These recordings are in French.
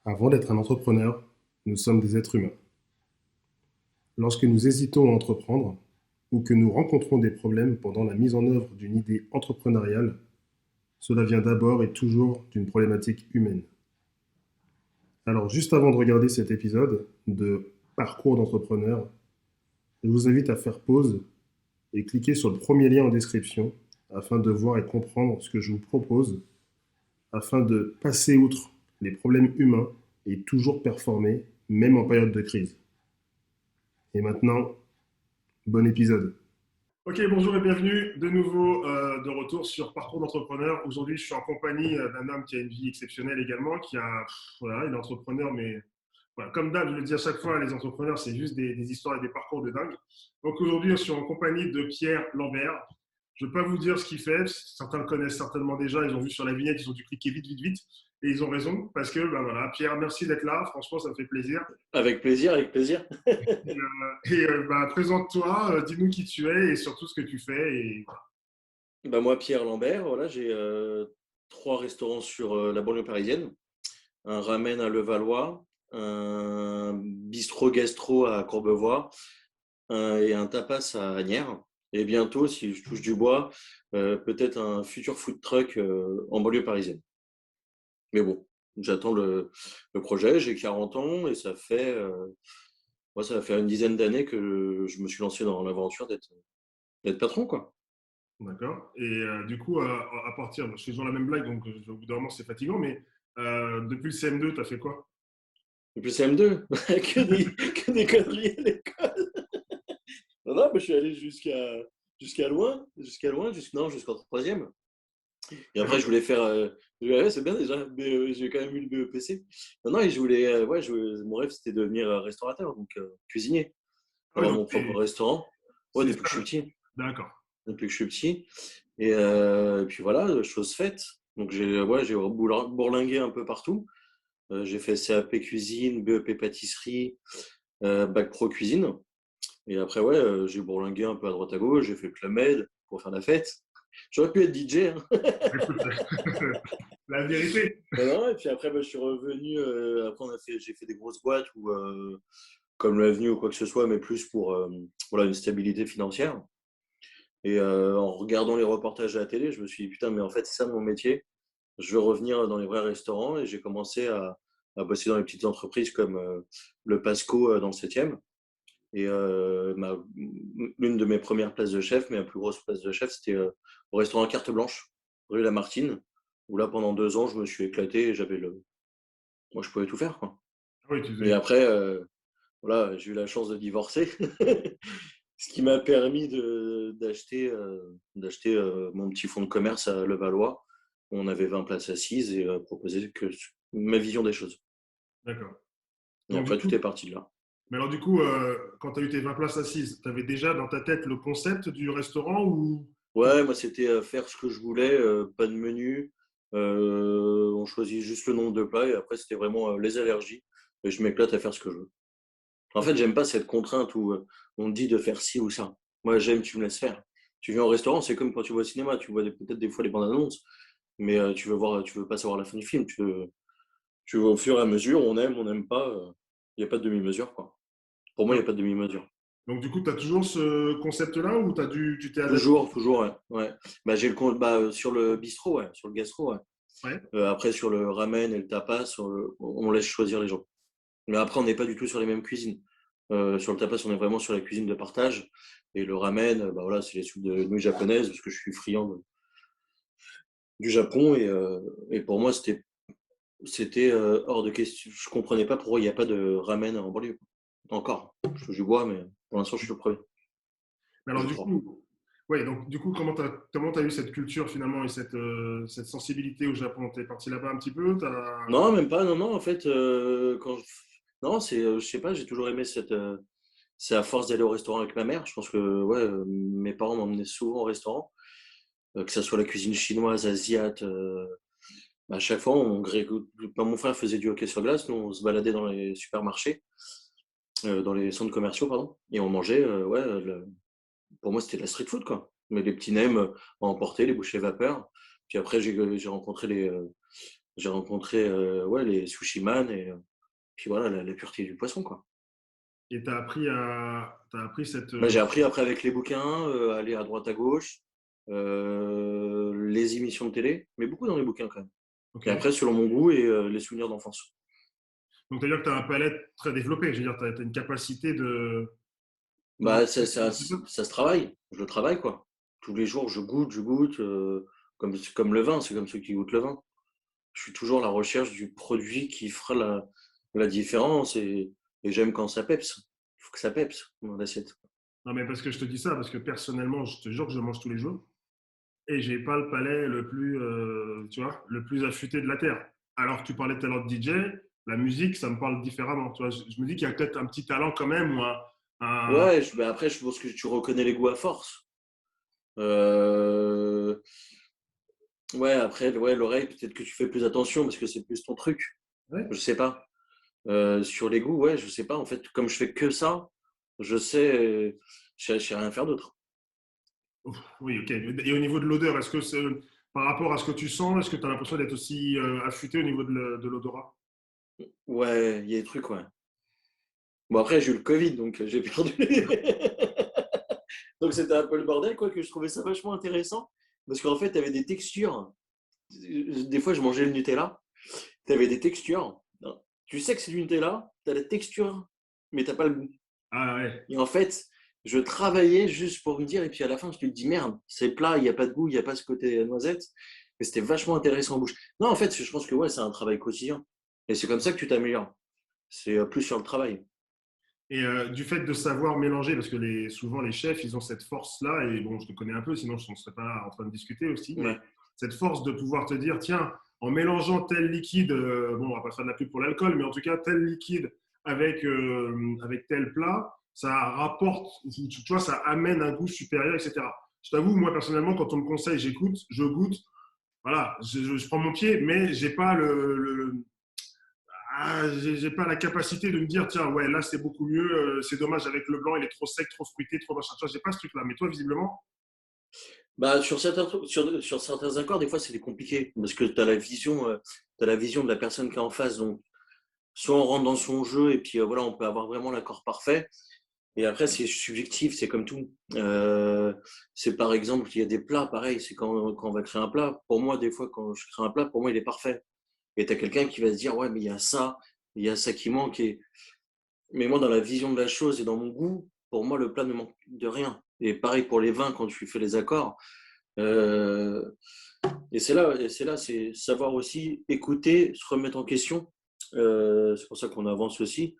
Avant d'être un entrepreneur, nous sommes des êtres humains. Lorsque nous hésitons à entreprendre ou que nous rencontrons des problèmes pendant la mise en œuvre d'une idée entrepreneuriale, cela vient d'abord et toujours d'une problématique humaine. Alors, juste avant de regarder cet épisode de Parcours d'entrepreneur, je vous invite à faire pause et cliquer sur le premier lien en description afin de voir et comprendre ce que je vous propose, afin de passer outre les problèmes humains et toujours performer, même en période de crise. Et maintenant, bon épisode. Ok, bonjour et bienvenue de nouveau de retour sur Parcours d'entrepreneur. Aujourd'hui, je suis en compagnie d'un homme qui a une vie exceptionnelle également, voilà, il est entrepreneur, mais voilà, comme d'hab, je le dis à chaque fois, les entrepreneurs, c'est juste des histoires et des parcours de dingue. Donc aujourd'hui, je suis en compagnie de Pierre Lambert. Je ne vais pas vous dire ce qu'il fait. Certains le connaissent certainement déjà. Ils ont vu sur la vignette, ils ont dû cliquer vite, vite, vite. Et ils ont raison parce que, ben voilà, Pierre, merci d'être là. Franchement, ça me fait plaisir. Avec plaisir, avec plaisir. Présente-toi, dis-nous qui tu es et surtout ce que tu fais. Et Bah, moi, Pierre Lambert, voilà, j'ai 3 restaurants sur la banlieue parisienne. Un ramen à Levallois, un bistrot gastro à Courbevoie et un tapas à Agnières. Et bientôt, si je touche du bois, peut-être un futur food truck en banlieue parisienne. Mais bon, j'attends le projet. J'ai 40 ans et moi, ça va faire une dizaine d'années que je me suis lancé dans l'aventure d'être patron, quoi. d'accord. Et du coup, à partir, je fais toujours la même blague, donc au bout d'un moment, c'est fatigant, mais depuis le CM2, tu as fait quoi? Et puis CM2, que des conneries à l'école. Non, non, mais je suis allé jusqu'à loin, non, jusqu'en troisième. Et après, je voulais faire. Ouais, c'est bien déjà, mais j'ai quand même eu le BEPC. Non, non, et je voulais. Ouais, mon rêve, c'était de devenir restaurateur, donc cuisinier, Ah oui, avoir donc mon propre restaurant. Ouais, c'est depuis que je ça. suis petit. D'accord. Depuis que je suis petit. Et puis voilà, chose faite. Donc j'ai bourlingué un peu partout. J'ai fait CAP cuisine, BEP pâtisserie, bac pro cuisine. Et après, ouais, j'ai bourlingué un peu à droite à gauche, j'ai fait Club Med pour faire la fête. J'aurais pu être DJ, hein. Écoute, la vérité. Non, non, et puis après, bah, je suis revenu. Après, j'ai fait des grosses boîtes comme l'Avenue ou quoi que ce soit, mais plus pour voilà, une stabilité financière. Et en regardant les reportages à la télé, je me suis dit, putain, mais en fait, c'est ça mon métier. Je veux revenir dans les vrais restaurants et j'ai commencé à bosser dans les petites entreprises comme le Pasco dans le 7e. Et l'une de mes premières places de chef, mais la plus grosse place de chef, c'était au restaurant Carte Blanche, rue Lamartine, où là, pendant 2 ans, je me suis éclaté et moi, je pouvais tout faire, quoi. Ah oui, tu Et faisais. après, voilà, j'ai eu la chance de divorcer, ce qui m'a permis d'acheter mon petit fonds de commerce à Levallois. Où on avait 20 places assises et proposer que ma vision des choses. D'accord. Et Donc, du après, coup, tout est parti de là. mais alors, du coup, quand tu as eu tes 20 places assises, tu avais déjà dans ta tête le concept du restaurant ou- Ouais, moi, c'était faire ce que je voulais, pas de menu. On choisit juste le nombre de plats et après, c'était vraiment les allergies. Et je m'éclate à faire ce que je veux. En fait, j'aime pas cette contrainte où on te dit de faire ci ou ça. Moi, j'aime, tu me laisses faire. Tu viens au restaurant, c'est comme quand tu vas au cinéma, tu vois peut-être des fois les bandes annonces, mais tu veux pas savoir la fin du film. Tu veux au fur et à mesure, on n'aime pas. Il n'y a pas de demi-mesure, quoi. Pour moi, il n'y a pas de demi-mesure. Donc, du coup, tu as toujours ce concept-là ou tu t'es adapté? Toujours, toujours, ouais. Ouais. Bah, sur le bistrot, ouais, sur le gastro, ouais. Ouais. Après, sur le ramen et le tapas, on laisse choisir les gens. Mais après, on n'est pas du tout sur les mêmes cuisines. Sur le tapas, on est vraiment sur la cuisine de partage. Et le ramen, bah voilà, c'est les soupes de nouilles japonaises, parce que je suis friand du Japon. Et pour moi, c'était hors de question. Je comprenais pas pourquoi il n'y a pas de ramen en banlieue. Encore. Je touche du bois, mais pour l'instant, je suis le premier. Mais alors, Je du crois. coup, ouais, donc, du coup, comment t'as eu cette culture finalement et cette sensibilité au Japon? T'es parti là-bas un petit peu? Non, même pas. Non, non, en fait, non, je sais pas, j'ai toujours aimé c'est à force d'aller au restaurant avec ma mère. Je pense que ouais, mes parents m'emmenaient souvent au restaurant, que ça soit la cuisine chinoise, asiate. À chaque fois, mon frère faisait du hockey sur glace, nous on se baladait dans les supermarchés, dans les centres commerciaux, pardon, et on mangeait. Ouais, pour moi, c'était de la street food, quoi. Mais les petits nems à emporter, les bouchées vapeur. Puis après, j'ai rencontré J'ai rencontré ouais, les sushiman et puis voilà, la pureté du poisson, quoi. Et t'as appris cette. Bah, j'ai appris après avec les bouquins, aller à droite à gauche, les émissions de télé, mais beaucoup dans les bouquins quand même. Ok. Et après, selon mon goût et les souvenirs d'enfance. Donc, c'est-à-dire que tu as un palais très développé. Je veux dire, tu as une capacité de Bah, reconnaître un petit peu. ça se travaille. Je le travaille, quoi. Tous les jours, je goûte, comme le vin, c'est comme ceux qui goûtent le vin. Je suis toujours à la recherche du produit qui fera la différence et j'aime quand ça peps. Il faut que ça peps dans l'assiette. Non, mais parce que je te dis ça, parce que personnellement, je te jure que je mange tous les jours et j'ai pas le palais le plus, tu vois, le plus affûté de la terre. Alors que tu parlais tout à l'heure de DJ, la musique, ça me parle différemment. Tu vois, je me dis qu'il y a peut-être un petit talent quand même ou un- Ouais, bah après, je pense que tu reconnais les goûts à force. Euh, ouais, après, ouais, l'oreille, peut-être que tu fais plus attention parce que c'est plus ton truc. Ouais. Je sais pas. Sur les goûts, ouais, je sais pas. En fait, comme je fais que ça, je sais, je sais rien faire d'autre. Oui, ok. Et au niveau de l'odeur, est-ce que par rapport à ce que tu sens, est-ce que tu as l'impression d'être aussi affûté au niveau de l'odorat? Ouais, il y a des trucs, ouais. Bon, après, j'ai eu le Covid, donc j'ai perdu. Donc, c'était un peu le bordel, quoi, que je trouvais ça vachement intéressant. Parce qu'en fait, tu avais des textures. Des fois, je mangeais le Nutella. Tu avais des textures. Tu sais que c'est du Nutella, tu as la texture, mais t'as pas le goût. Ah ouais. Et en fait, je travaillais juste pour me dire, et puis à la fin, je te dis, merde, c'est plat, il n'y a pas de goût, il n'y a pas ce côté noisette. Et c'était vachement intéressant en bouche. Non, en fait, je pense que ouais, c'est un travail quotidien. Et c'est comme ça que tu t'améliores. C'est plus sur le travail. Et du fait de savoir mélanger, parce que souvent les chefs, ils ont cette force-là, et bon, je te connais un peu, sinon je ne serais pas là en train de discuter aussi, mais Ouais. cette force de pouvoir te dire, tiens, en mélangeant tel liquide, bon, on va pas faire de la pub pour l'alcool, mais en tout cas, tel liquide avec tel plat, ça rapporte, tu vois, ça amène un goût supérieur, etc. Je t'avoue, moi personnellement, quand on me conseille, j'écoute, je goûte, voilà, je prends mon pied, mais j'ai pas j'ai pas la capacité de me dire, tiens, ouais, là, c'est beaucoup mieux. C'est dommage avec le blanc, il est trop sec, trop fruité, trop machin. Tu vois, j'ai pas ce truc-là. Mais toi, visiblement, Bah, sur certains trucs, sur certains accords, des fois, c'est compliqué. Parce que tu as t'as la vision de la personne qui est en face. Donc, soit on rentre dans son jeu et puis voilà, on peut avoir vraiment l'accord parfait. Et après, c'est subjectif, c'est comme tout. C'est par exemple, il y a des plats, pareil, c'est quand on va créer un plat. Pour moi, des fois, quand je crée un plat, pour moi, il est parfait. Et tu as quelqu'un qui va se dire, ouais, mais il y a ça qui manque. Mais moi, dans la vision de la chose et dans mon goût, pour moi, le plat ne manque de rien. Et pareil pour les vins, quand tu fais les accords. Euh, c'est savoir aussi écouter, se remettre en question. C'est pour ça qu'on avance aussi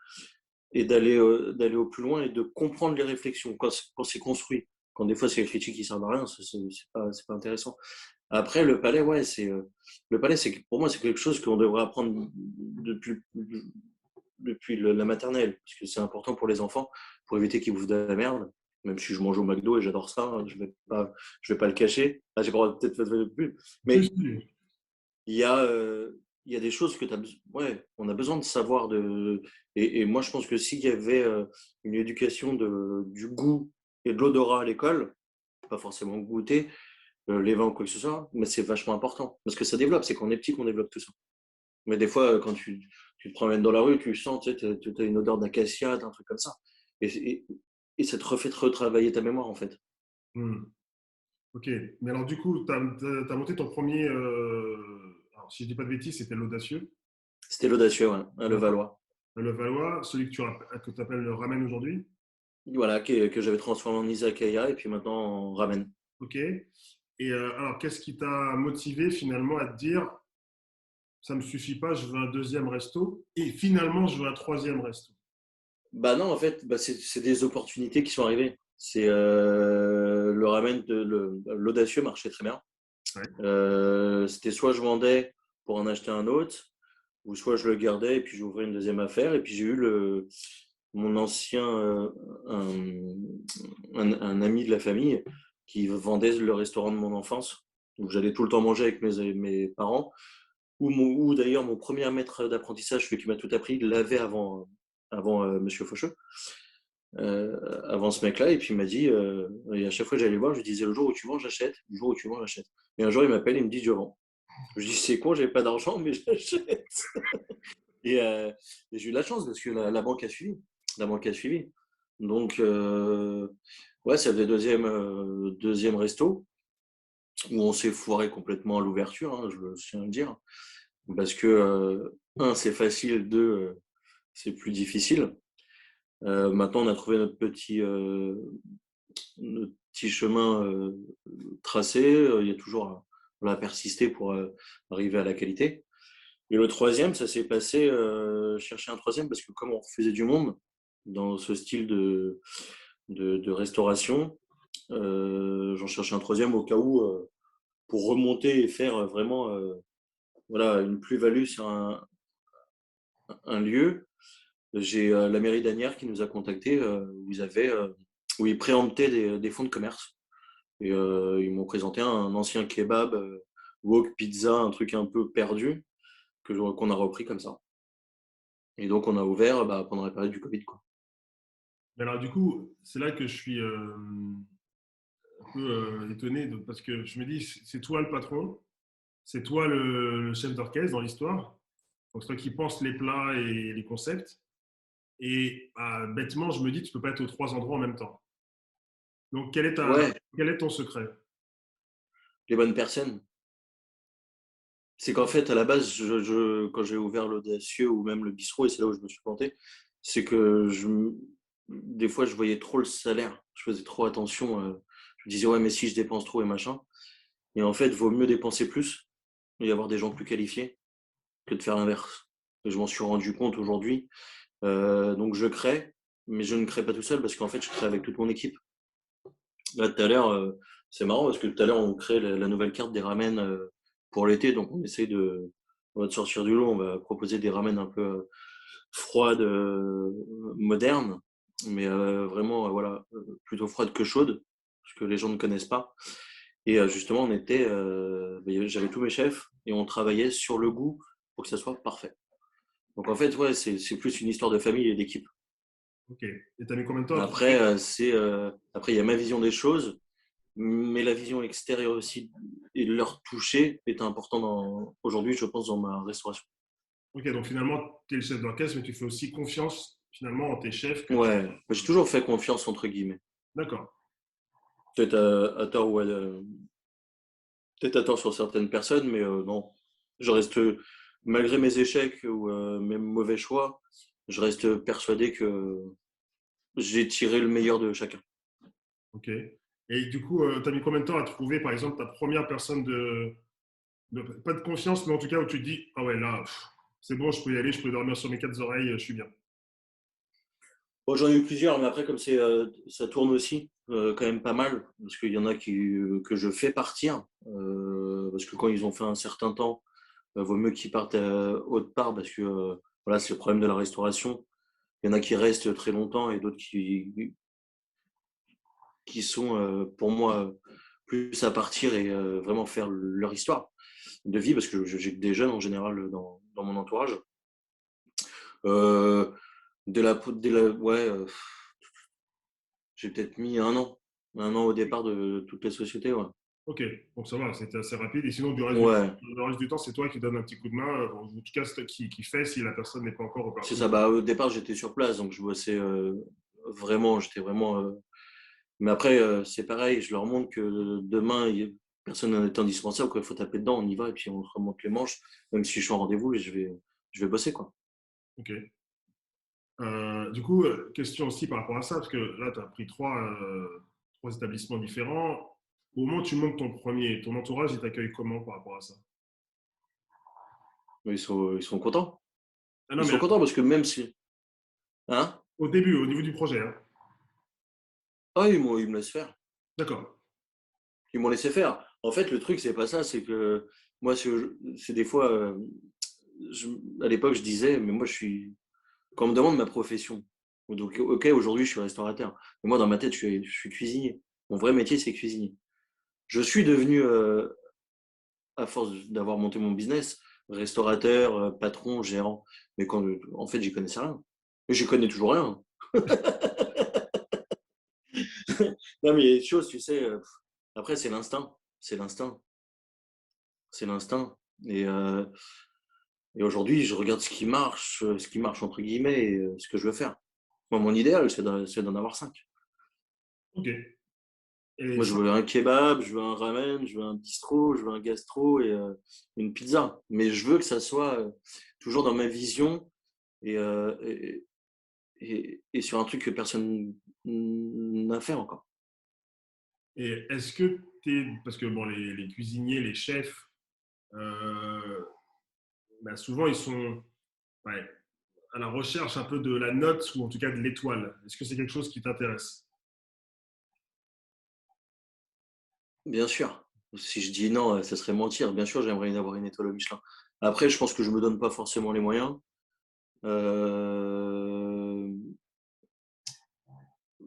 et d'aller au plus loin et de comprendre les réflexions quand c'est construit. Quand des fois c'est les critiques qui servent à rien, c'est pas intéressant. Après le palais, ouais, le palais, c'est pour moi c'est quelque chose qu'on devrait apprendre depuis la maternelle, parce que c'est important pour les enfants, pour éviter qu'ils bouffent de la merde. Même si je mange au McDo et j'adore ça, hein, je vais pas le cacher. Là, j'ai peut-être fait de pub, plus, mais il y a, il y a des choses que ouais, on a besoin de savoir et moi je pense que s'il y avait une éducation du goût et de l'odorat à l'école, pas forcément goûter les vins ou quoi que ce soit, mais c'est vachement important parce que ça développe, c'est quand on est petit qu'on développe tout ça. Mais des fois, quand tu te promènes dans la rue, tu sens, tu sais, tu as une odeur d'acacia, un truc comme ça. Et, et, et ça te refait retravailler ta mémoire en fait. ok. Mais alors, du coup, tu as monté ton premier. Alors, si je dis pas de bêtises, c'était l'audacieux. C'était l'audacieux, ouais, à D'accord. Levallois. Le Valois, celui que tu appelles le ramen aujourd'hui. Voilà, que j'avais transformé en izakaya et puis maintenant en ramen. Ok. Et alors, qu'est-ce qui t'a motivé finalement à te dire, ça me suffit pas, je veux un deuxième resto, et finalement, je veux un troisième resto. Bah non, en fait, bah c'est des opportunités qui sont arrivées. C'est le ramen l'audacieux marchait très bien. Ouais. C'était soit je vendais pour en acheter un autre, ou soit je le gardais et puis j'ouvrais une deuxième affaire. Et puis j'ai eu mon ancien un ami de la famille qui vendait le restaurant de mon enfance. Donc j'allais tout le temps manger avec mes parents. Ou d'ailleurs mon premier maître d'apprentissage, celui qui m'a tout appris, il l'avait avant Monsieur Faucheux. Avant ce mec-là, et puis il m'a dit, et à chaque fois que j'allais le voir, je lui disais le jour où tu vends, j'achète, le jour où tu vends, j'achète. Et un jour, il m'appelle, il me dit, je vends. Je dis, c'est con, j'ai pas d'argent, mais j'achète. Et, euh, et j'ai eu de la chance parce que la banque a suivi. La banque a suivi. Donc, ouais, c'est le deuxième resto où on s'est foiré complètement à l'ouverture, hein, je tiens à le dire. Parce que, un, c'est facile, deux, c'est plus difficile. Maintenant, on a trouvé notre petit chemin tracé. Il y a toujours à persister pour arriver à la qualité. Et le troisième, ça s'est passé, chercher un troisième, parce que comme on refusait du monde dans ce style de restauration, j'en cherchais un troisième au cas où, pour remonter et faire vraiment voilà, une plus-value sur un lieu. J'ai la mairie d'Asnières qui nous a contactés, où ils préemptaient des fonds de commerce. Et ils m'ont présenté un ancien kebab, wok pizza, un truc un peu perdu, qu'on a repris comme ça. Et donc, on a ouvert pendant la période du Covid, quoi. Mais alors, du coup, c'est là que je suis un peu étonné parce que je me dis, c'est toi le patron, c'est toi le chef d'orchestre dans l'histoire, donc c'est toi qui pense les plats et les concepts. Et bêtement, je me dis, tu peux pas être aux trois endroits en même temps. Donc, Ouais, quel est ton secret? les bonnes personnes. C'est qu'en fait, à la base, quand j'ai ouvert l'Audacieux ou même le bistrot, et c'est là où je me suis planté, c'est que des fois, je voyais trop le salaire. Je faisais trop attention. Je me disais, ouais, mais si je dépense trop et machin. Et en fait, il vaut mieux dépenser plus et avoir des gens plus qualifiés que de faire l'inverse. Et je m'en suis rendu compte aujourd'hui. Donc, je crée, mais je ne crée pas tout seul parce qu'en fait, je crée avec toute mon équipe. Là, tout à l'heure, c'est marrant parce que tout à l'heure, on crée la nouvelle carte des ramen pour l'été. Donc, on va te sortir du lot. On va proposer des ramen un peu froides, modernes, mais vraiment, voilà, plutôt froides que chaudes, parce que les gens ne connaissent pas. Et justement, j'avais tous mes chefs et on travaillait sur le goût pour que ça soit parfait. Donc, en fait, ouais, c'est plus une histoire de famille et d'équipe. Ok. Et t'as mis combien de temps à Après, trouver? après, il y a ma vision des choses. Mais la vision extérieure aussi et leur toucher est important aujourd'hui, je pense, dans ma restauration. Ok, donc finalement, tu es le chef d'orchestre, mais tu fais aussi confiance finalement en tes chefs que tu. Ouais, j'ai toujours fait confiance entre guillemets. D'accord. Peut-être à tort ou peut-être à tort sur certaines personnes, mais non. Je reste, malgré mes échecs ou mes mauvais choix, je reste persuadé que j'ai tiré le meilleur de chacun. Ok. Et du coup, tu as mis combien de temps à trouver, par exemple, ta première personne pas de confiance, mais en tout cas où tu te dis, ah ouais, là, c'est bon, je peux y aller, je peux dormir sur mes quatre oreilles, je suis bien. Bon, j'en ai eu plusieurs, mais après, comme ça tourne aussi quand même pas mal, parce qu'il y en a que je fais partir, parce que quand ils ont fait un certain temps, vaut mieux qu'ils partent autre part, parce que voilà, c'est le problème de la restauration. Il y en a qui restent très longtemps et d'autres qui sont, pour moi, plus à partir et vraiment faire leur histoire de vie, parce que j'ai que des jeunes en général dans mon entourage. Euh, ouais, j'ai peut-être mis un an au départ de toutes les sociétés, ouais. Ok, donc ça va, c'était assez rapide. Et sinon, Ouais, le reste du temps, c'est toi qui donne un petit coup de main, en tout cas, c'est toi qui fait si la personne n'est pas encore c'est repartie. ça. Bah, au départ, j'étais sur place, donc je bossais vraiment, j'étais vraiment. Mais après, c'est pareil, je leur montre que demain, personne n'est indispensable, quoi. Il faut taper dedans, on y va, et puis on se remonte les manches, même si je suis en rendez-vous, et je vais bosser, quoi. Ok. Du coup, question aussi par rapport à ça, parce que là, tu as pris trois établissements différents. Au moment où tu montes ton premier, ton entourage, il t'accueille comment par rapport à ça? Mais ils sont contents. Ah non, Ils mais sont contents parce que même si. Hein? au début, au niveau du projet, hein. Ah, ils me laissent faire. D'accord. Ils m'ont laissé faire. En fait, le truc, c'est pas ça, c'est que moi, c'est des fois. Je- à l'époque, je disais, mais moi, je suis. Quand on me demande ma profession, donc, ok, aujourd'hui, je suis restaurateur. Mais moi, dans ma tête, je suis cuisinier. Mon vrai métier, c'est cuisinier. Je suis devenu, à force d'avoir monté mon business, restaurateur, patron, gérant. Mais en fait, j'y connaissais rien. Et j'y connais toujours rien. Non, mais il y a des choses, tu sais. Après, c'est l'instinct. C'est l'instinct. C'est l'instinct. Et, euh, et aujourd'hui, je regarde ce qui marche entre guillemets, et ce que je veux faire. Moi, mon idéal, c'est d'en avoir 5. Ok. Et Moi, je ça, veux un kebab, je veux un ramen, je veux un bistrot, je veux un gastro et une pizza. Mais je veux que ça soit toujours dans ma vision et, et sur un truc que personne n'a fait encore. et est-ce que parce que bon, les cuisiniers, les chefs, euh, bah, souvent ils sont ouais, à la recherche un peu de la note ou en tout cas de l'étoile. Est-ce que c'est quelque chose qui t'intéresse? Bien sûr. Si je dis non, ça serait mentir. Bien sûr, j'aimerais avoir une étoile au Michelin. Après, je pense que je me donne pas forcément les moyens. Euh,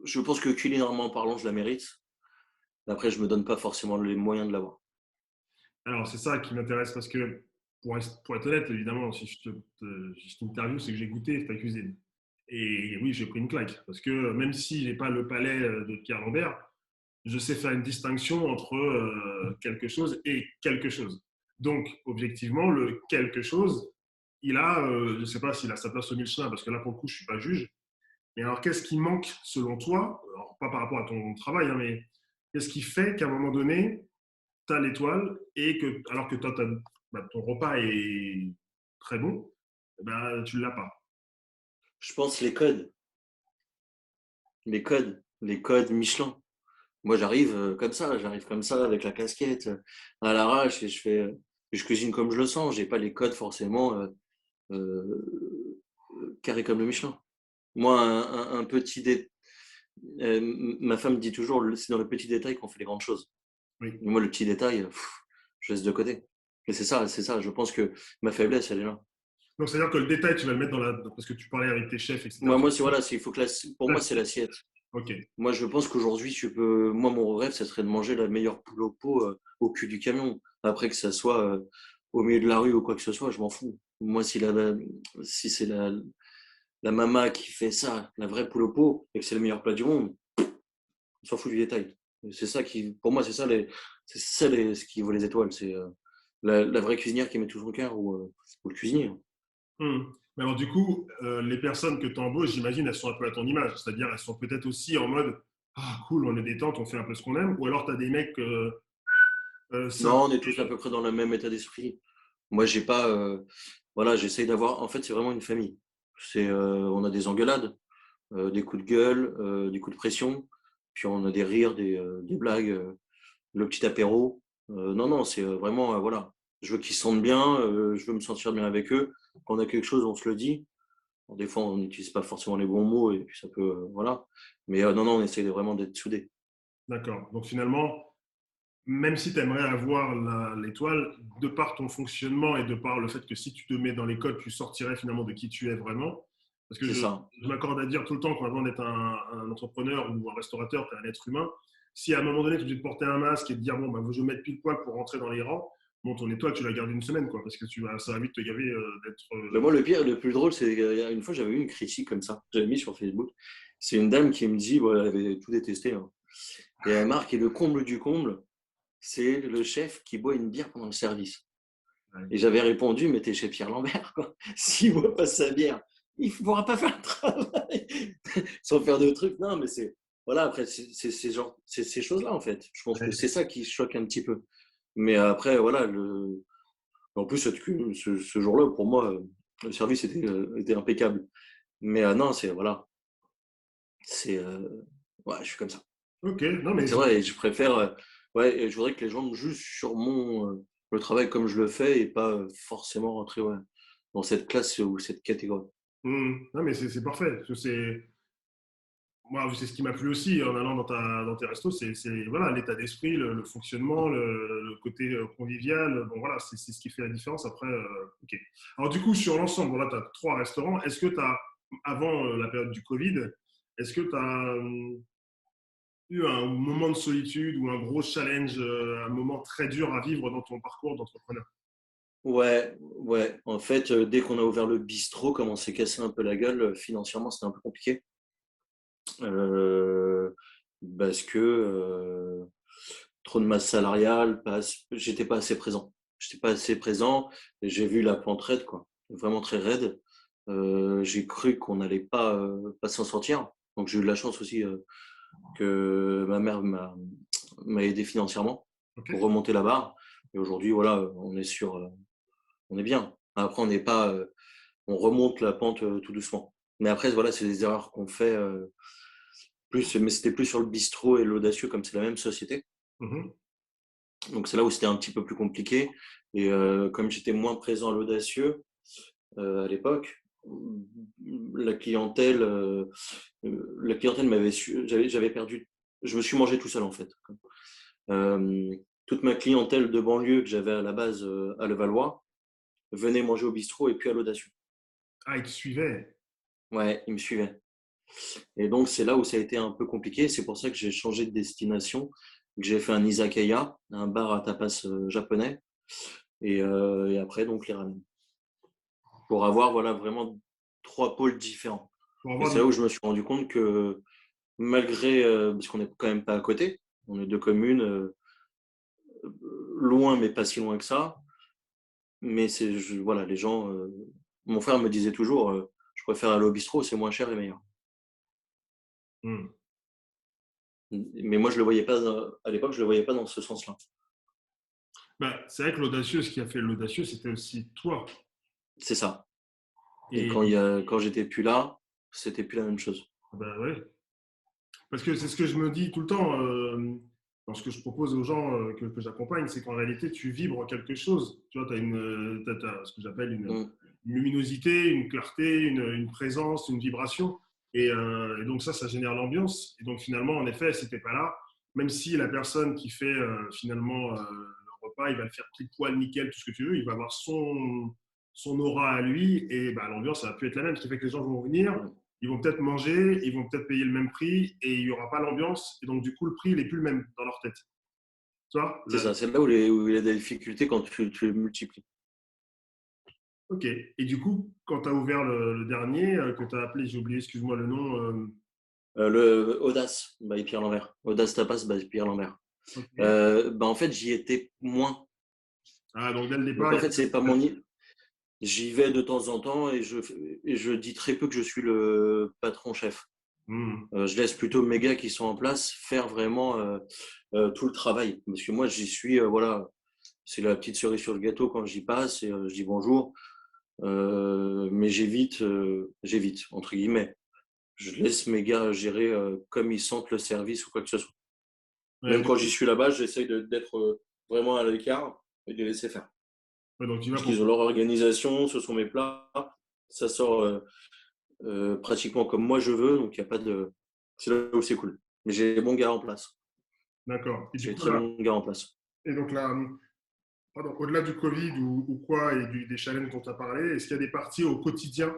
je pense que culinairement parlant, je la mérite. Après, je me donne pas forcément les moyens de l'avoir. Alors, c'est ça qui m'intéresse parce que, pour être honnête, évidemment, si si je t'interview, c'est que j'ai goûté ta cuisine. Et oui, j'ai pris une claque parce que même si j'ai pas le palais de Pierre Lambert, je sais faire une distinction entre quelque chose et quelque chose. Donc, objectivement, le quelque chose, je ne sais pas s'il a sa place au Michelin parce que là, pour le coup, je suis pas juge. Mais alors, qu'est-ce qui manque selon toi? Alors, pas par rapport à ton travail, hein, mais qu'est-ce qui fait qu'à un moment donné, tu as l'étoile et que, alors que toi, ton repas est très bon, eh ben, tu ne l'as pas. Je pense les codes Michelin. Moi, j'arrive comme ça avec la casquette à l'arrache et je cuisine comme je le sens. J'ai pas les codes forcément carrés comme le Michelin. Moi, un petit ma femme dit toujours, c'est dans le petit détail qu'on fait les grandes choses. Oui. Et moi, le petit détail, je laisse de côté. Et c'est ça. Je pense que ma faiblesse, elle est là. Donc, c'est-à-dire que le détail, tu vas le mettre dans la. Parce que tu parlais avec tes chefs, etc. Moi, c'est voilà, il faut que pour moi, c'est l'assiette. Ok. Moi, je pense qu'aujourd'hui, moi, mon rêve, ça serait de manger la meilleure poule au pot au cul du camion. Après que ça soit au milieu de la rue ou quoi que ce soit, je m'en fous. Moi, si c'est la mama qui fait ça, la vraie poule au pot, et que c'est le meilleur plat du monde, on s'en fout du détail. C'est ça pour moi, ce qui vaut les étoiles. C'est la vraie cuisinière qui met tout son cœur ou le cuisinier. Hmm. Mais alors, du coup, les personnes que tu embauches, j'imagine, elles sont un peu à ton image. C'est-à-dire, elles sont peut-être aussi en mode ah, cool, on est détente, on fait un peu ce qu'on aime. Ou alors, tu as des mecs, c'est un Non, on est tous à peu près dans le même état d'esprit. Moi, j'ai pas, voilà, j'essaye d'avoir. En fait, c'est vraiment une famille. On a des engueulades, des coups de gueule, des coups de pression, puis on a des rires, des blagues, le petit apéro. Non, non, c'est vraiment, voilà. Je veux qu'ils se sentent bien, je veux me sentir bien avec eux. Quand on a quelque chose, on se le dit. Bon, des fois, on n'utilise pas forcément les bons mots et puis ça peut, voilà. Mais non, non, on essaye vraiment d'être soudés. D'accord. Donc, finalement, même si tu aimerais avoir l'étoile, de par ton fonctionnement et de par le fait que si tu te mets dans les codes, tu sortirais finalement de qui tu es vraiment. Parce que C'est ça. je m'accorde à dire tout le temps qu'avant d'être un entrepreneur ou un restaurateur, tu es un être humain. Si à un moment donné, tu es obligé de porter un masque et de dire, bon, bah, je vais mettre pile poil pour rentrer dans les rangs, bon, ton étoile, tu la gardes une semaine, quoi, parce que ça va vite te gaver d'être. Mais moi, le pire, le plus drôle, c'est une fois, j'avais eu une critique comme ça. J'avais mis sur Facebook. C'est une dame qui me dit, bon, elle avait tout détesté, hein. Et elle marque, et le comble du comble, c'est le chef qui boit une bière pendant le service. Ouais. Et j'avais répondu, mais t'es chez Pierre Lambert, quoi. S'il boit pas sa bière, il ne pourra pas faire le travail sans faire de trucs. Non, mais voilà, après, c'est ces choses-là, en fait. Je pense que Ouais. c'est ça qui choque un petit peu. Mais après, voilà, en plus, ce jour-là, pour moi, le service était impeccable. Mais non, voilà, c'est, ouais, je suis comme ça. Ok, non, Et mais c'est vrai, et je préfère, ouais, et je voudrais que les gens me jugent sur le travail comme je le fais et pas forcément rentrer, ouais, dans cette classe ou cette catégorie. non, mais c'est parfait. Parce que moi, c'est ce qui m'a plu aussi en allant dans tes restos, voilà, l'état d'esprit, le fonctionnement, le côté convivial. Bon, voilà, c'est ce qui fait la différence. Après, ok. Alors, du coup, sur l'ensemble, voilà, tu as 3 restaurants. Est-ce que tu as, avant la période du Covid, est-ce que tu as eu un moment de solitude ou un gros challenge, un moment très dur à vivre dans ton parcours d'entrepreneur? Ouais, ouais. En fait, dès qu'on a ouvert le bistrot, comme on s'est cassé un peu la gueule, financièrement, c'était un peu compliqué. Euh, Parce que trop de masse salariale, j'étais pas assez présent. j'étais pas assez présent. Et j'ai vu la pente raide, quoi, vraiment très raide. J'ai cru qu'on n'allait pas s'en sortir. Donc j'ai eu de la chance aussi que ma mère m'a aidé financièrement Ok. pour remonter la barre. Et aujourd'hui, voilà, on est bien. Après, on n'est pas, on remonte la pente tout doucement. Mais après, voilà, c'est des erreurs qu'on fait plus, mais c'était plus sur le bistrot et l'audacieux, comme c'est la même société. Mhm. Donc c'est là où c'était un petit peu plus compliqué. Et comme j'étais moins présent à l'audacieux à l'époque, la clientèle m'avait j'avais perdu. Je me suis mangé tout seul en fait. Toute ma clientèle de banlieue que j'avais à la base à Levallois venait manger au bistrot et puis à l'audacieux. Ah, il te suivait. Ouais, ils me suivaient. Et donc c'est là où ça a été un peu compliqué. C'est pour ça que j'ai changé de destination, que j'ai fait un izakaya, un bar à tapas japonais, et après donc les ramen. Pour avoir voilà vraiment trois pôles différents. Pour Et avoir c'est là où je me suis rendu compte que malgré, parce qu'on n'est quand même pas à côté, on est deux communes, loin mais pas si loin que ça, mais voilà, les gens, mon frère me disait toujours, je préfère aller au bistrot, c'est moins cher et meilleur. Hmm. Mais moi je le voyais pas, à l'époque je le voyais pas dans ce sens-là. Bah, c'est vrai que l'audacieux, ce qui a fait l'audacieux, c'était aussi toi. C'est ça. Et Et quand j'étais plus là, c'était plus la même chose. bah ouais. Parce que c'est ce que je me dis tout le temps, lorsque je propose aux gens que j'accompagne, c'est qu'en réalité, tu vibres quelque chose. Tu vois, tu as, t'as ce que j'appelle Mm. une luminosité, une clarté, une présence, une vibration. Et donc ça génère l'ambiance. Et donc finalement, en effet, si t'es pas là, même si la personne qui fait finalement le repas, il va le faire pile poil, nickel, tout ce que tu veux, il va avoir son aura à lui. Et bah, l'ambiance, ça va plus être la même. Ce qui fait que les gens vont venir, Mm. ils vont peut-être manger, ils vont peut-être payer le même prix et il n'y aura pas l'ambiance. Et donc, du coup, le prix, il n'est plus le même dans leur tête. Tu vois C'est ça, c'est là où il y a des difficultés quand tu les multiplies. Ok. Et du coup, quand tu as ouvert le dernier, que tu as appelé, j'ai oublié, excuse-moi le nom. Le Audace by Pierre Lambert. Audace Tapas by Pierre Lambert. Ok. En fait, j'y étais moins. Ah, donc, dès le départ, Donc, il en y fait, c'est pas j'y vais de temps en temps et je dis très peu que je suis le patron-chef. Hmm. Je laisse plutôt mes gars qui sont en place faire vraiment tout le travail. Parce que moi, j'y suis, voilà, c'est la petite cerise sur le gâteau quand j'y passe et je dis bonjour. Mais j'évite, entre guillemets. Je laisse mes gars gérer comme ils sentent le service ou quoi que ce soit. Ouais, Même quand j'y suis là-bas, j'essaye d'être vraiment à l'écart et de les laisser faire. ouais, donc, tu vas Parce pour. qu'ils ont leur organisation, ce sont mes plats, ça sort pratiquement comme moi je veux, donc il y a pas de. C'est là où c'est cool. Mais j'ai les bons gars en place. D'accord. Et du J'ai les coup, très là, bons gars en place. et donc là, pardon, au-delà du Covid ou quoi et des challenges dont tu as parlé, est-ce qu'il y a des parties au quotidien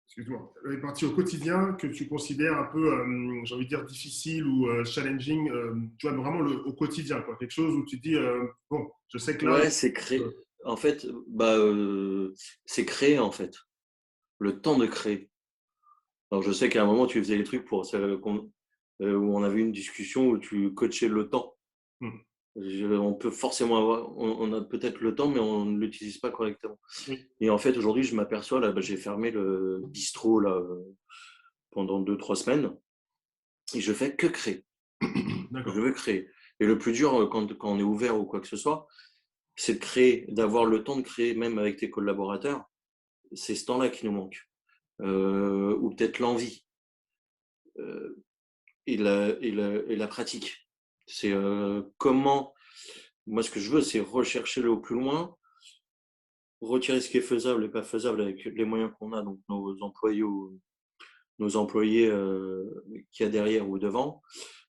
excuse-moi, les parties au quotidien que tu considères un peu, j'ai envie de dire, difficile ou challenging, tu vois, vraiment au quotidien, quoi. Quelque chose où tu te dis, bon, je sais que là, Ouais, c'est créé. En fait, c'est créer en fait. Le temps de créer. Alors je sais qu'à un moment tu faisais des trucs où on avait une discussion où tu coachais le temps. hmm, On peut forcément on a peut-être le temps, mais on ne l'utilise pas correctement. oui, Et en fait, aujourd'hui, je m'aperçois, là, j'ai fermé le bistrot là, pendant 2, 3 semaines et je fais que créer. Je d'accord, veux créer. Et le plus dur, quand on est ouvert ou quoi que ce soit, c'est de créer, d'avoir le temps de créer, même avec tes collaborateurs. C'est ce temps-là qui nous manque. Ou peut-être l'envie et la pratique. C'est comment. Moi, ce que je veux, c'est rechercher le au plus loin, retirer ce qui est faisable et pas faisable avec les moyens qu'on a, donc nos employés qu'il y a derrière ou devant,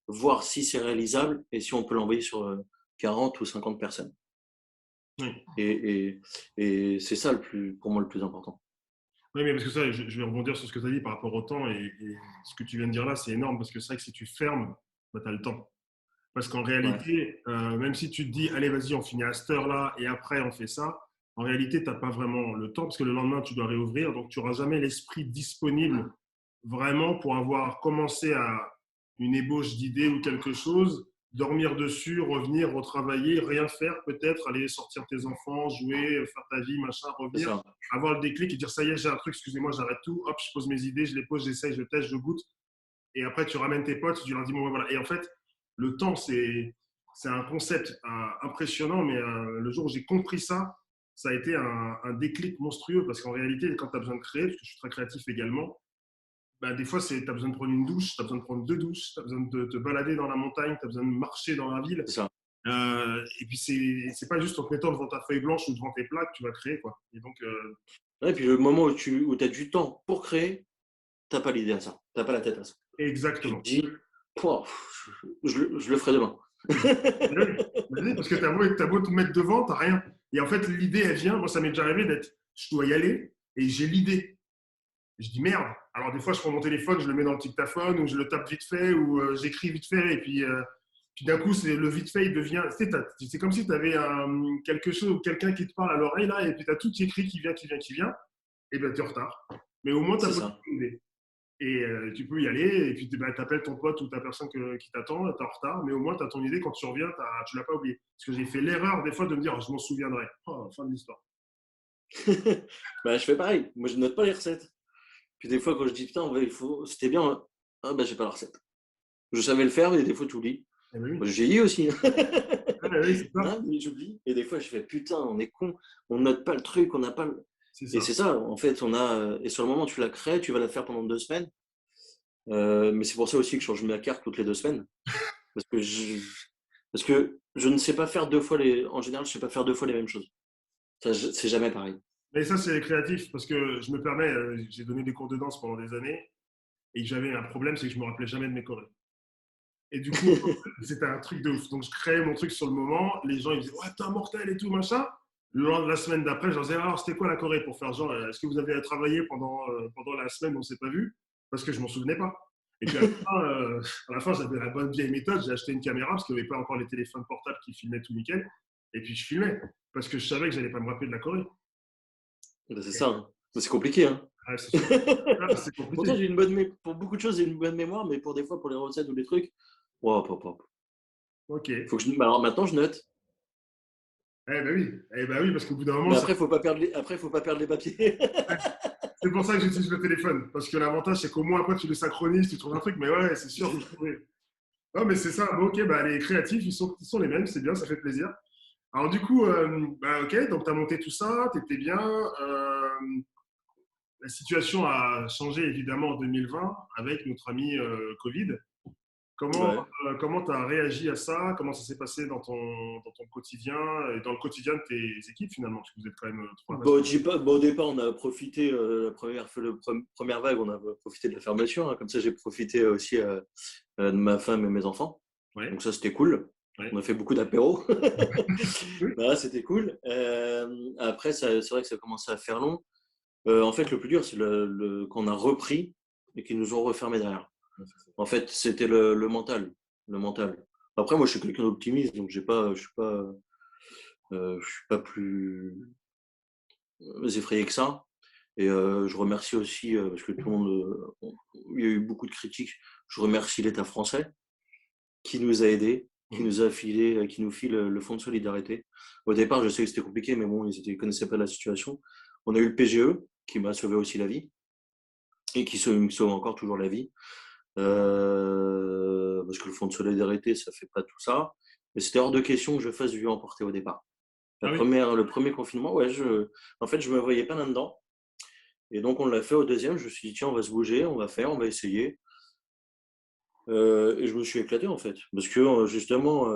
voir si c'est réalisable et si on peut l'envoyer sur 40 ou 50 personnes. oui. Et, et c'est ça pour moi le plus important. Oui, mais parce que ça, je vais rebondir sur ce que tu as dit par rapport au temps et ce que tu viens de dire là, c'est énorme parce que c'est vrai que si tu fermes, bah, tu as le temps. Parce qu'en Ouais, réalité, même si tu te dis, allez, vas-y, on finit à cette heure-là et après on fait ça, en réalité, tu n'as pas vraiment le temps parce que le lendemain, tu dois réouvrir. Donc, tu n'auras jamais l'esprit disponible vraiment pour avoir commencé à une ébauche d'idée ou quelque chose dormir dessus, revenir, retravailler, rien faire peut-être, aller sortir tes enfants, jouer, faire ta vie, machin, C'est revenir, ça. avoir le déclic et dire ça y est, j'ai un truc, excusez-moi, j'arrête tout, hop, je pose mes idées, je les pose, j'essaye, je teste, je goûte. Et après, tu ramènes tes potes, tu leur dis, bon, voilà. Et en fait, le temps, c'est un concept impressionnant, mais le jour où j'ai compris ça, ça a été un déclic monstrueux parce qu'en réalité, quand tu as besoin de créer, parce que je suis très créatif également, bah, des fois, tu as besoin de prendre une douche, tu as besoin de prendre deux douches, tu as besoin de te balader dans la montagne, tu as besoin de marcher dans la ville. C'est ça. Et puis, c'est pas juste en te mettant devant ta feuille blanche ou devant tes plats que tu vas créer. Quoi. Et donc, Ouais, et puis le moment où tu as du temps pour créer, tu n'as pas l'idée à ça. Tu n'as pas la tête à ça. Tu te exactement. dis, pouah, je le ferai demain. Oui, parce que t'as beau te mettre devant, t'as rien. Et en fait, l'idée, elle vient. Moi, ça m'est déjà arrivé d'être, je dois y aller et j'ai l'idée. Je dis merde. Alors, des fois, je prends mon téléphone, je le mets dans le dictaphone ou je le tape vite fait ou j'écris vite fait. Et puis d'un coup, le vite fait, il devient. Tu sais, c'est comme si tu avais quelque chose ou quelqu'un qui te parle à l'oreille là et puis tu as tout écrit qui vient, qui vient, qui vient. Et bien, tu es en retard. Mais au moins, tu as C'est posé ça. une idée. Et tu peux y aller, et puis tu appelles ton pote ou ta personne qui t'attend, tu es en retard, mais au moins tu as ton idée, quand tu reviens, tu l'as pas oublié. Parce que j'ai fait l'erreur des fois de me dire, oh, je m'en souviendrai. Oh, fin de l'histoire. Bah, je fais pareil. Moi, je note pas les recettes. Puis des fois, quand je dis putain, ouais, c'était bien, hein. Ah, bah, j'ai pas la recette. Je savais le faire, mais des fois, tu oublies. Eh ben oui. Moi, j'ai aussi. Ah, ben oui, c'est ça. Non, mais j'oublie. Et des fois, je fais putain, on est con. On note pas le truc, on n'a pas le. C'est Et ça. c'est ça, en fait, on a. Et sur le moment, tu la crées, tu vas la faire pendant 2 semaines. Mais c'est pour ça aussi que je change ma carte toutes les 2 semaines. Parce que je ne sais pas faire deux fois les. En général, je sais pas faire deux fois les mêmes choses. Ça, c'est jamais pareil. Mais ça, c'est créatif, parce que je me permets, j'ai donné des cours de danse pendant des années, et j'avais un problème, c'est que je me rappelais jamais de mes chorés. Et du coup, c'était un truc de ouf. Donc, je créais mon truc sur le moment. Les gens, ils disaient, ouais, t'es un mortel et tout, machin. La semaine d'après, je leur disais, alors, c'était quoi la Corée pour faire genre, est-ce que vous avez travaillé pendant la semaine où on s'est pas vu? Parce que je m'en souvenais pas. Et puis à la fin j'avais la bonne vieille méthode. J'ai acheté une caméra parce qu'il n'y avait pas encore les téléphones portables qui filmaient tout nickel. Et puis je filmais parce que je savais que j'allais pas me rappeler de la Corée. Ben, c'est ça, hein. C'est compliqué, hein. Ah, c'est sûr. Ah, c'est Pourtant, compliqué. j'ai une bonne pour beaucoup de choses, j'ai une bonne mémoire, mais pour des fois, pour les recettes ou les trucs, hop, hop, hop. Ok. Faut que alors maintenant, je note. Eh ben oui, parce qu'au bout d'un moment, Mais après, faut pas perdre les papiers. c'est pour ça que j'utilise le téléphone. Parce que l'avantage, c'est qu'au moins après, tu le synchronises, tu trouves un truc. Mais ouais, c'est sûr. Oui. Non, mais c'est ça. Bon, ok, bah, les créatifs, ils sont les mêmes. C'est bien, ça fait plaisir. Alors, du coup, bah, ok, donc tu as monté tout ça, tu étais bien. La situation a changé évidemment en 2020 avec notre ami Covid. Comment Ouais. comment tu as réagi à ça? Comment ça s'est passé dans ton quotidien et dans le quotidien de tes équipes finalement? Parce que vous êtes quand même trois Bon, responsables. je dis pas, bon, au départ, on a profité, première vague, on a profité de la fermeture, hein. Comme ça, j'ai profité aussi de ma femme et mes enfants. Ouais, Donc ça, c'était cool. ouais. On a fait beaucoup d'apéros. Oui. Voilà, c'était cool. Après, c'est vrai que ça a commencé à faire long. En fait, le plus dur, c'est qu'on a repris et qu'ils nous ont refermé derrière. Ouais, c'est ça. En fait, c'était le mental. Le mental. Après, moi, je suis quelqu'un d'optimiste, donc je suis pas plus effrayé que ça. Et je remercie aussi, parce que tout le monde, il y a eu beaucoup de critiques, je remercie l'État français qui nous a aidés, qui Mhm. nous a filé, qui nous file le fonds de solidarité. Au départ, je sais que c'était compliqué, mais bon, ils ne connaissaient pas la situation. On a eu le PGE qui m'a sauvé aussi la vie et qui me sauve encore toujours la vie. Parce que le fonds de solidarité, ça fait pas tout ça. Mais c'était hors de question que je fasse du vue emporter au départ. Ah oui. Le premier confinement, ouais, en fait, je me voyais pas là-dedans. Et donc, on l'a fait au deuxième. Je me suis dit, tiens, on va se bouger, on va faire, on va essayer. Et je me suis éclaté, en fait. Parce que, justement,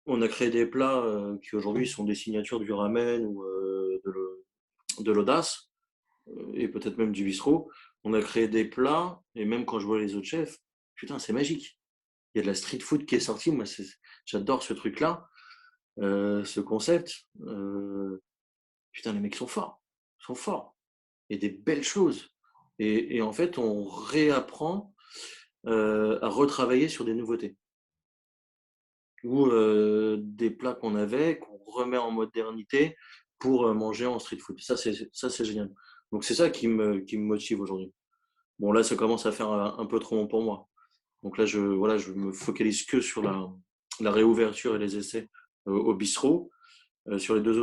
on a créé des plats qui aujourd'hui sont des signatures du ramen ou de l'audace, et peut-être même du bistrot. On a créé des plats, et même quand je vois les autres chefs, putain, c'est magique. Il y a de la street food qui est sortie. Moi, j'adore ce truc-là, ce concept. Putain, les mecs sont forts. Ils sont forts. Et des belles choses. Et en fait, on réapprend à retravailler sur des nouveautés. Ou des plats qu'on avait, qu'on remet en modernité pour manger en street food. Ça, c'est génial. Donc, c'est ça qui me motive aujourd'hui. Bon, là, ça commence à faire un peu trop long pour moi. Donc là, voilà, je me focalise que sur la réouverture et les essais au bistrot. Sur les deux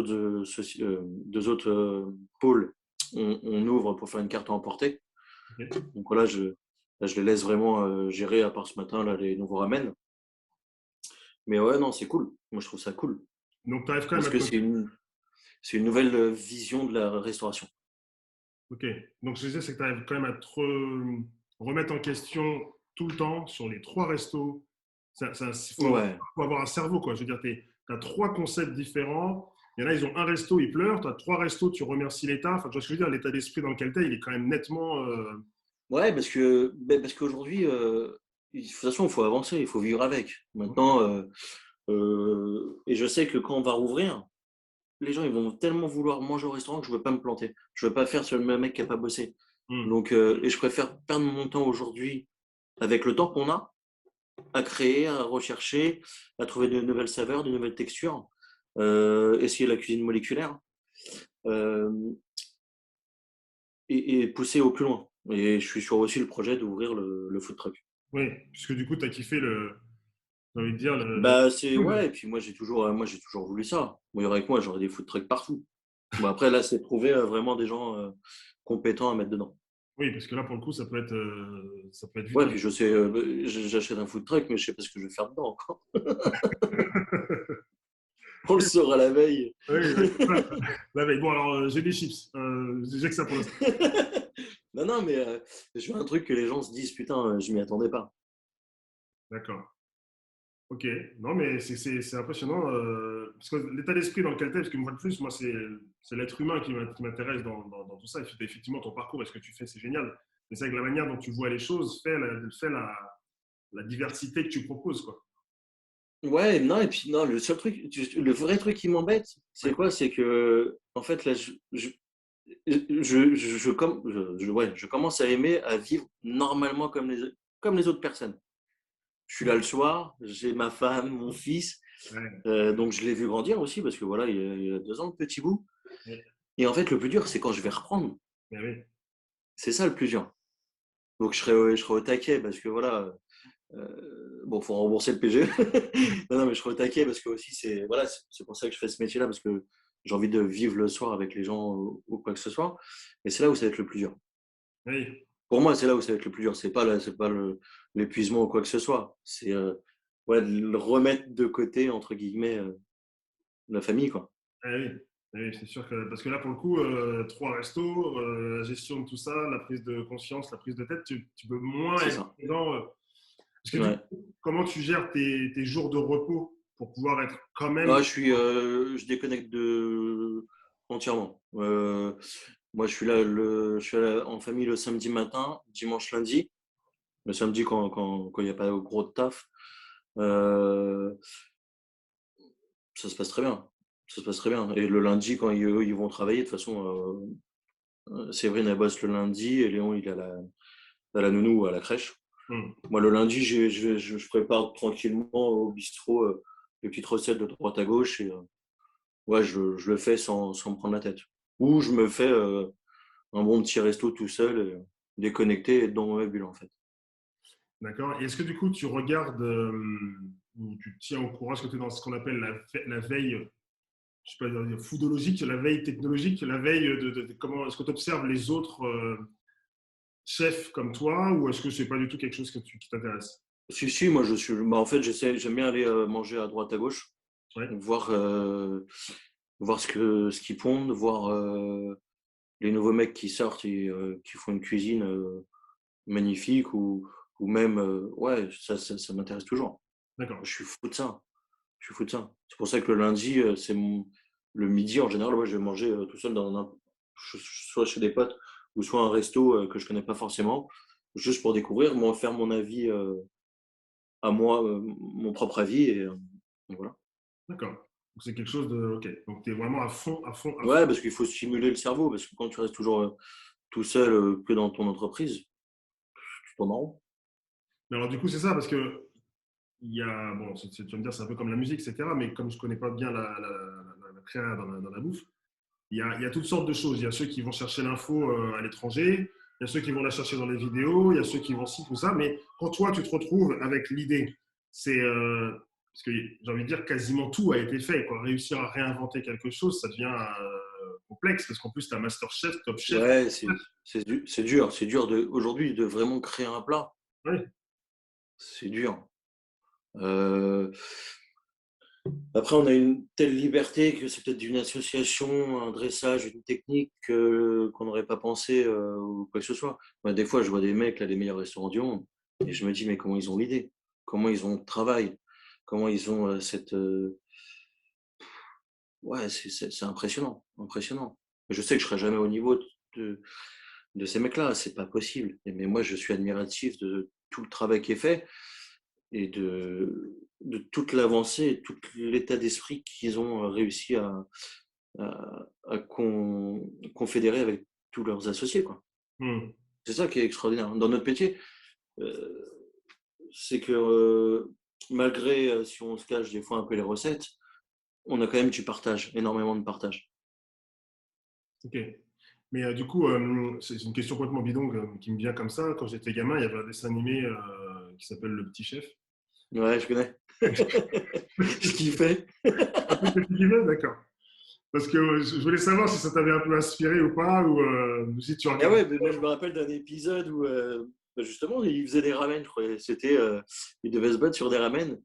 autres pôles, on ouvre pour faire une carte à emporter. Ok. Donc voilà, là, je les laisse vraiment gérer, à part ce matin, là, les nouveaux ramen. Mais ouais, non, c'est cool. Moi, je trouve ça cool. Donc, tu arrives quand même Parce à que te. c'est une nouvelle vision de la restauration. Ok. Donc, ce que je disais, c'est que tu arrives quand même à te remettre en question tout le temps sur les trois restos. Ouais. Faut avoir un cerveau, quoi. Je veux dire, tu as trois concepts différents. Il y en a, ils ont un resto, ils pleurent. Tu as trois restos, tu remercies l'État. Enfin, tu vois ce que je veux dire, l'état d'esprit dans lequel tu es, il est quand même nettement. Ouais, parce qu'aujourd'hui, de toute façon, il faut avancer, il faut vivre avec. Maintenant, et je sais que quand on va rouvrir, les gens ils vont tellement vouloir manger au restaurant que je ne veux pas me planter. Je ne veux pas faire sur le même mec qui n'a pas bossé. Hmm. Donc, et je préfère perdre mon temps aujourd'hui avec le temps qu'on a à créer, à rechercher, à trouver de nouvelles saveurs, de nouvelles textures, essayer la cuisine moléculaire euh, et pousser au plus loin. Et je suis sur aussi le projet d'ouvrir le food truck. Oui, puisque du coup, tu as kiffé j'ai envie de dire, Bah c'est food. ouais, et puis moi j'ai toujours voulu ça. Moi, avec moi, j'aurais des food trucks partout. Bon après là, c'est trouver vraiment des gens compétents à mettre dedans. Oui, parce que là, pour le coup, ça peut être vite Ouais, un. puis je sais, j'achète un food truck, mais je sais pas ce que je vais faire dedans encore. On le Oui, saura la veille. oui, exactement. La veille. Bon, alors, j'ai des chips. J'ai que ça pour l'instant. Non, non, mais je veux un truc que les gens se disent, putain, je m'y attendais pas. D'accord. Ok. Non, mais c'est impressionnant. Parce que l'état d'esprit dans lequel tu es, parce que moi, de plus, moi, c'est l'être humain qui m'intéresse dans tout ça. Effectivement, ton parcours et ce que tu fais, c'est génial. Mais c'est avec la manière dont tu vois les choses, fait la diversité que tu proposes, quoi. Ouais, non, et puis non, le seul truc, le vrai truc qui m'embête, c'est Ouais. quoi? C'est que, en fait, là, ouais, je commence à aimer à vivre normalement comme les autres personnes. Je suis là le soir, j'ai ma femme, mon fils, Ouais. donc je l'ai vu grandir aussi parce que voilà, il y a 2 ans, le petit bout. Ouais. Et en fait, le plus dur, c'est quand je vais reprendre. Mais oui. C'est ça le plus dur. Donc je serai au taquet parce que voilà, bon, faut rembourser le PG. Non, non, mais je serai au taquet parce que aussi c'est pour ça que je fais ce métier-là parce que j'ai envie de vivre le soir avec les gens ou quoi que ce soit. Et c'est là où ça va être le plus dur. Oui. Pour moi, c'est là où ça va être le plus dur. C'est pas l'épuisement ou quoi que ce soit. C'est ouais, de le remettre de côté, entre guillemets, la famille, quoi. Ah oui. Ah oui, c'est sûr que, parce que là, pour le coup, trois restos, la gestion de tout ça, la prise de conscience, la prise de tête, tu peux moins C'est être ça. dedans. Parce que du Ouais. coup, comment tu gères tes jours de repos pour pouvoir être quand même. Ah, je déconnecte entièrement. Moi, je suis là en famille le samedi matin, dimanche, lundi. Le samedi, quand il n'y a pas gros de taf, euh, ça se passe très bien. Ça se passe très bien. Et le lundi, quand ils vont travailler, de toute façon, Séverine, elle bosse le lundi et Léon, il est à la nounou ou à la crèche. Hmm. Moi, le lundi, je prépare tranquillement au bistrot des petites recettes de droite à gauche et ouais, je le fais sans me prendre la tête. Ou je me fais un bon petit resto tout seul, déconnecté et être dans ma bulle, en fait. D'accord. Et est-ce que du coup, tu regardes ou tu te tiens au courant, est-ce que tu es dans ce qu'on appelle la veille, je sais pas dire foodologique, la veille technologique, la veille de comment est-ce que tu observes les autres chefs comme toi, ou est-ce que c'est pas du tout quelque chose qui t'intéresse? Si, si, moi, en fait, j'aime bien aller manger à droite à gauche, Ouais. voir, voir ce qu'ils pondent, voir les nouveaux mecs qui sortent et qui font une cuisine magnifique ou même, ouais, ça m'intéresse toujours. D'accord. Je suis fou de ça. Je suis fou de ça. C'est pour ça que le lundi, le midi, en général, moi, je vais manger tout seul soit chez des potes ou soit un resto que je connais pas forcément, juste pour découvrir, moi, faire mon avis à moi, mon propre avis et voilà. D'accord. Donc c'est quelque chose de. Ok. Donc tu es vraiment à fond, à fond, à fond. Ouais, parce qu'il faut stimuler le cerveau, parce que quand tu restes toujours tout seul que dans ton entreprise, tu tournes en rond. Mais alors du coup, c'est ça, parce que bon, tu vas me dire, c'est un peu comme la musique, etc. Mais comme je connais pas bien la créa dans la bouffe, il y a toutes sortes de choses. Il y a ceux qui vont chercher l'info à l'étranger, il y a ceux qui vont la chercher dans les vidéos, il y a ceux qui vont ci, tout ça. Mais quand toi, tu te retrouves avec l'idée, c'est parce que j'ai envie de dire quasiment tout a été fait, quoi. Réussir à réinventer quelque chose, ça devient complexe, parce qu'en plus, tu as Master Chef, Top Chef. Ouais, c'est dur aujourd'hui de vraiment créer un plat. Ouais. C'est dur. Euh, Après, on a une telle liberté que c'est peut-être d'une association, un dressage, une technique qu'on n'aurait pas pensé ou quoi que ce soit. Moi, des fois, je vois des mecs, là, des meilleurs restaurants du monde, et je me dis, mais comment ils ont l'idée? Comment ils ont le travail? Comment ils ont cette... Ouais, c'est impressionnant, impressionnant. Je sais que je serai jamais au niveau de, de ces mecs-là, c'est pas possible. Mais moi, je suis admiratif de tout le travail qui est fait et de toute l'avancée, tout l'état d'esprit qu'ils ont réussi à confédérer avec tous leurs associés, quoi. Hmm. C'est ça qui est extraordinaire. Dans notre métier, euh, c'est que malgré, si on se cache des fois un peu les recettes, on a quand même du partage, énormément de partage. Ok. Mais du coup, c'est une question complètement bidon qui me vient comme ça. Quand j'étais gamin, il y avait un dessin animé qui s'appelle Le Petit Chef. Ouais, je connais. Je kiffais. Un peu petit guillemets, d'accord. Parce que je voulais savoir si ça t'avait un peu inspiré ou pas, ou si tu Ah regardais. ouais, mais moi je me rappelle d'un épisode où justement il faisait des ramen, je crois. C'était, il devait se battre sur des ramen.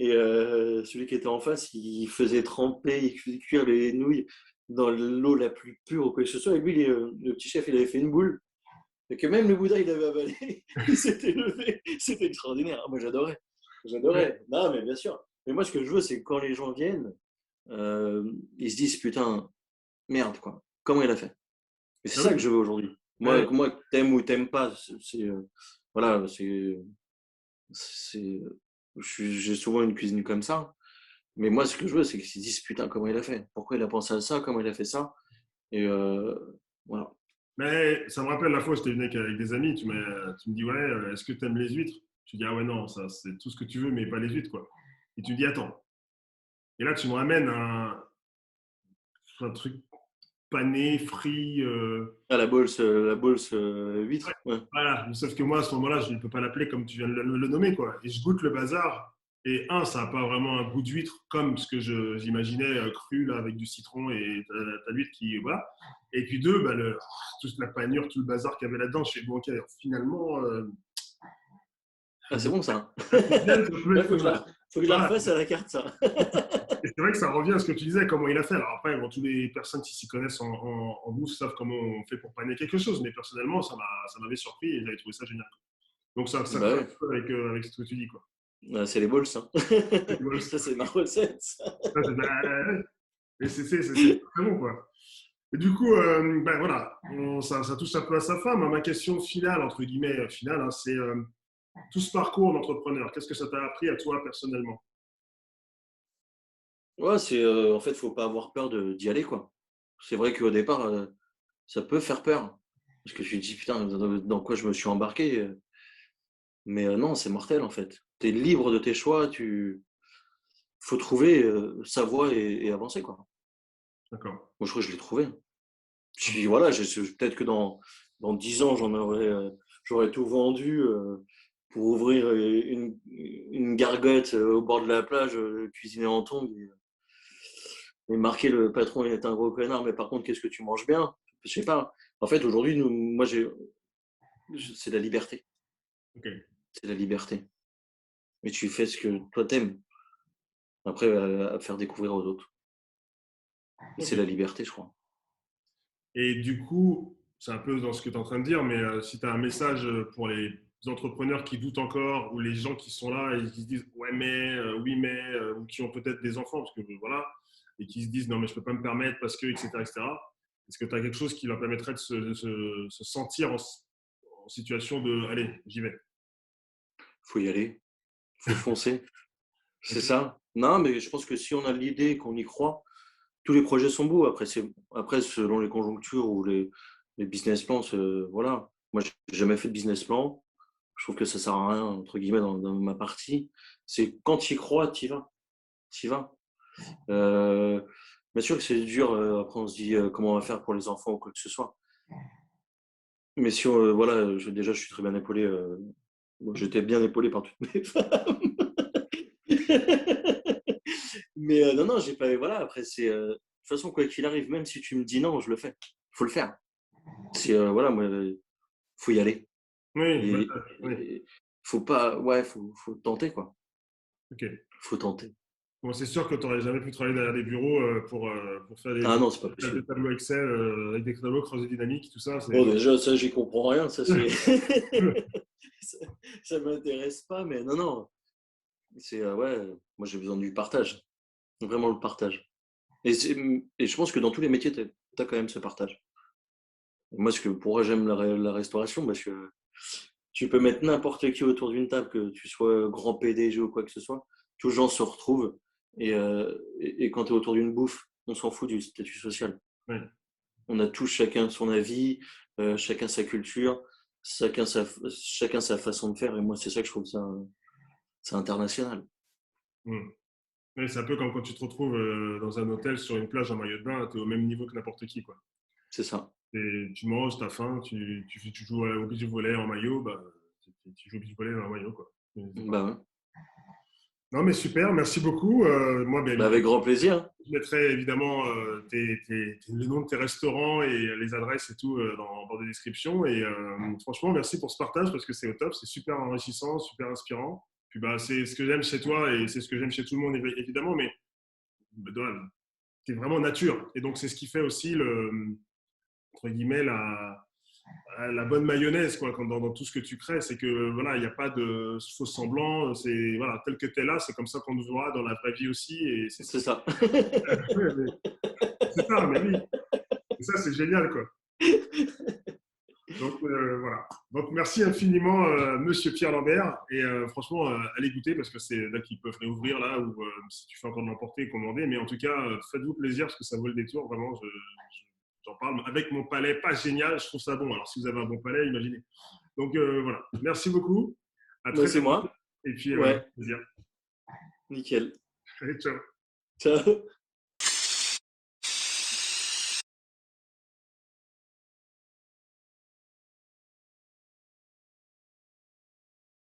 Et celui qui était en face, il faisait tremper, il faisait cuire les nouilles dans l'eau la plus pure ou quoi que ce soit. Et lui, le petit chef, il avait fait une boule. Et que même le Bouddha, il avait avalé. Il s'était levé. C'était extraordinaire. Ah, moi, j'adorais. Ouais. J'adorais. Non, mais bien sûr. Mais moi, ce que je veux, c'est que quand les gens viennent, ils se disent, putain, merde, quoi. Comment il a fait? Et c'est Ah ça oui. que je veux aujourd'hui. Ouais. Moi, que t'aimes ou t'aimes pas, voilà, j'ai souvent une cuisine comme ça. Mais moi, ce que je veux, c'est qu'ils se disent, putain, comment il a fait? Pourquoi il a pensé à ça? Comment il a fait ça? Et voilà. Mais ça me rappelle la fois où j'étais venu avec des amis, tu me dis, ouais, est-ce que tu aimes les huîtres? Tu dis, ah ouais, non, ça, c'est tout ce que tu veux, mais pas les huîtres, quoi. Et tu dis, attends. Et là, tu me ramènes un truc pané, frit. Ah, la bolse huître. Ouais. Voilà. Sauf que moi, à ce moment-là, je ne peux pas l'appeler comme tu viens de le nommer, quoi. Et je goûte le bazar. Et un, ça n'a pas vraiment un goût d'huître comme ce que j'imaginais cru, là, avec du citron et ta l'huître qui. Voilà. Et puis deux, bah, toute la panure, tout le bazar qu'il y avait là-dedans, je fais, bon, ok, alors, finalement. Ah, c'est bon ça. Bien, ça peut Il être, faut que je la voilà. refasse à la carte, ça. Et c'est vrai que ça revient à ce que tu disais, comment il a fait. Alors après, bon, toutes les personnes qui s'y connaissent en bouffe savent comment on fait pour paner quelque chose. Mais personnellement, ça m'avait surpris et j'avais trouvé ça génial. Donc ça Bah colle un ouais. peu avec ce que tu dis, quoi. Ah, c'est les balls, ça. Ça, c'est ma recette. Ça. Et c'est très bon, quoi. Et du coup, ben voilà, ça touche un peu à sa fin. Ma question finale, entre guillemets, finale, hein, c'est tout ce parcours d'entrepreneur. Qu'est-ce que ça t'a appris à toi personnellement? Ouais, en fait, faut pas avoir peur d'y aller, quoi. C'est vrai qu'au départ, ça peut faire peur. Parce que je me dis, putain, dans quoi je me suis embarqué? Mais non, c'est mortel, en fait. Tu es libre de tes choix, faut trouver sa voie et avancer, quoi. D'accord. Moi, je crois que je l'ai trouvé. Puis voilà, peut-être que dans 10 ans, j'aurais tout vendu pour ouvrir une gargote au bord de la plage, cuisiner en tongs et marquer le patron est un gros connard, mais par contre, qu'est-ce que tu manges bien? Je sais pas. En fait, aujourd'hui, moi, c'est la liberté. Ok. C'est la liberté. Mais tu fais ce que toi t'aimes. Après, à faire découvrir aux autres. Ok. C'est la liberté, je crois. Et du coup, c'est un peu dans ce que tu es en train de dire, mais si tu as un message pour les entrepreneurs qui doutent encore ou les gens qui sont là et qui se disent ouais mais, oui mais, ou qui ont peut-être des enfants, parce que voilà, et qui se disent non mais je peux pas me permettre parce que, etc. etc. Est-ce que tu as quelque chose qui leur permettrait se sentir en situation de allez, j'y vais? Faut y aller. Faut foncer. C'est Ok. ça. Non, mais je pense que si on a l'idée, qu'on y croit, tous les projets sont beaux. Après selon les conjonctures ou les business plans, voilà. Moi, j'ai jamais fait de business plan. Je trouve que ça sert à rien, entre guillemets, dans ma partie. C'est quand tu y crois, tu y vas. Tu y vas. Euh, Bien sûr que c'est dur. Après, on se dit comment on va faire pour les enfants ou quoi que ce soit. Mais si voilà, déjà, je suis très bien épaulé. Bon, j'étais bien épaulé par toutes mes femmes. Mais non, non, j'ai pas. Voilà, après, de toute façon, quoi qu'il arrive, même si tu me dis non, je le fais. Il faut le faire. Voilà, moi, faut y aller. Oui, bah, Et, oui, faut pas. Ouais, faut tenter, quoi. ok. Faut tenter. Bon, c'est sûr que tu n'aurais jamais pu travailler derrière des bureaux pour faire Ah non, c'est pas des possible. tableaux Excel avec des tableaux croisés dynamiques, tout ça. Bon, déjà, ça, j'y comprends rien. Ça, c'est. Ouais, ça, ça m'intéresse pas, mais non, non. Ouais, moi, j'ai besoin du partage. Vraiment le partage. Et je pense que dans tous les métiers, tu as quand même ce partage. Moi, pourquoi j'aime la restauration, parce que tu peux mettre n'importe qui autour d'une table, que tu sois grand PDG ou quoi que ce soit, tous les gens se retrouvent. Et quand tu es autour d'une bouffe, on s'en fout du statut social. ouais. On a tous chacun son avis, chacun sa culture, chacun sa façon de faire. Et moi, c'est ça que je trouve ça, c'est international. Hmm. Oui, c'est un peu comme quand tu te retrouves dans un hôtel sur une plage en maillot de bain, tu es au même niveau que n'importe qui, quoi. C'est ça. Et tu manges, tu as faim, tu joues au beach volley en maillot, bah, tu joues au beach volley en maillot, quoi. C'est Bah, pareil. ouais. Non, mais super, merci beaucoup. Moi, ben, Bah, avec grand plaisir. je mettrai évidemment les noms de tes restaurants et les adresses et tout dans des descriptions. Et franchement, merci pour ce partage parce que c'est au top, c'est super enrichissant, super inspirant. Puis bah, c'est ce que j'aime chez toi et c'est ce que j'aime chez tout le monde évidemment, mais tu es vraiment nature. Et donc, c'est ce qui fait aussi, entre guillemets, la bonne mayonnaise quoi, dans tout ce que tu crées. C'est que voilà, il n'y a pas de faux semblant. C'est voilà, tel que tu es là, c'est comme ça qu'on nous verra dans la vraie vie aussi. Et c'est ce C'est qui. ça. Ouais, c'est ça, mais oui. Et ça, c'est génial, quoi. Donc, voilà. Donc, merci infiniment, monsieur Pierre Lambert. Et franchement, allez goûter parce que c'est là qu'ils peuvent réouvrir, là, ou si tu fais encore de l'emporter, commander. Mais en tout cas, faites-vous plaisir parce que ça vaut le détour. Vraiment, j'en parle. Avec mon palais, pas génial, je trouve ça bon. Alors, si vous avez un bon palais, imaginez. Donc, voilà. Merci beaucoup. À Bah, très c'est bientôt. moi. Et puis, Ouais, plaisir. nickel. Allez, ciao. Ciao.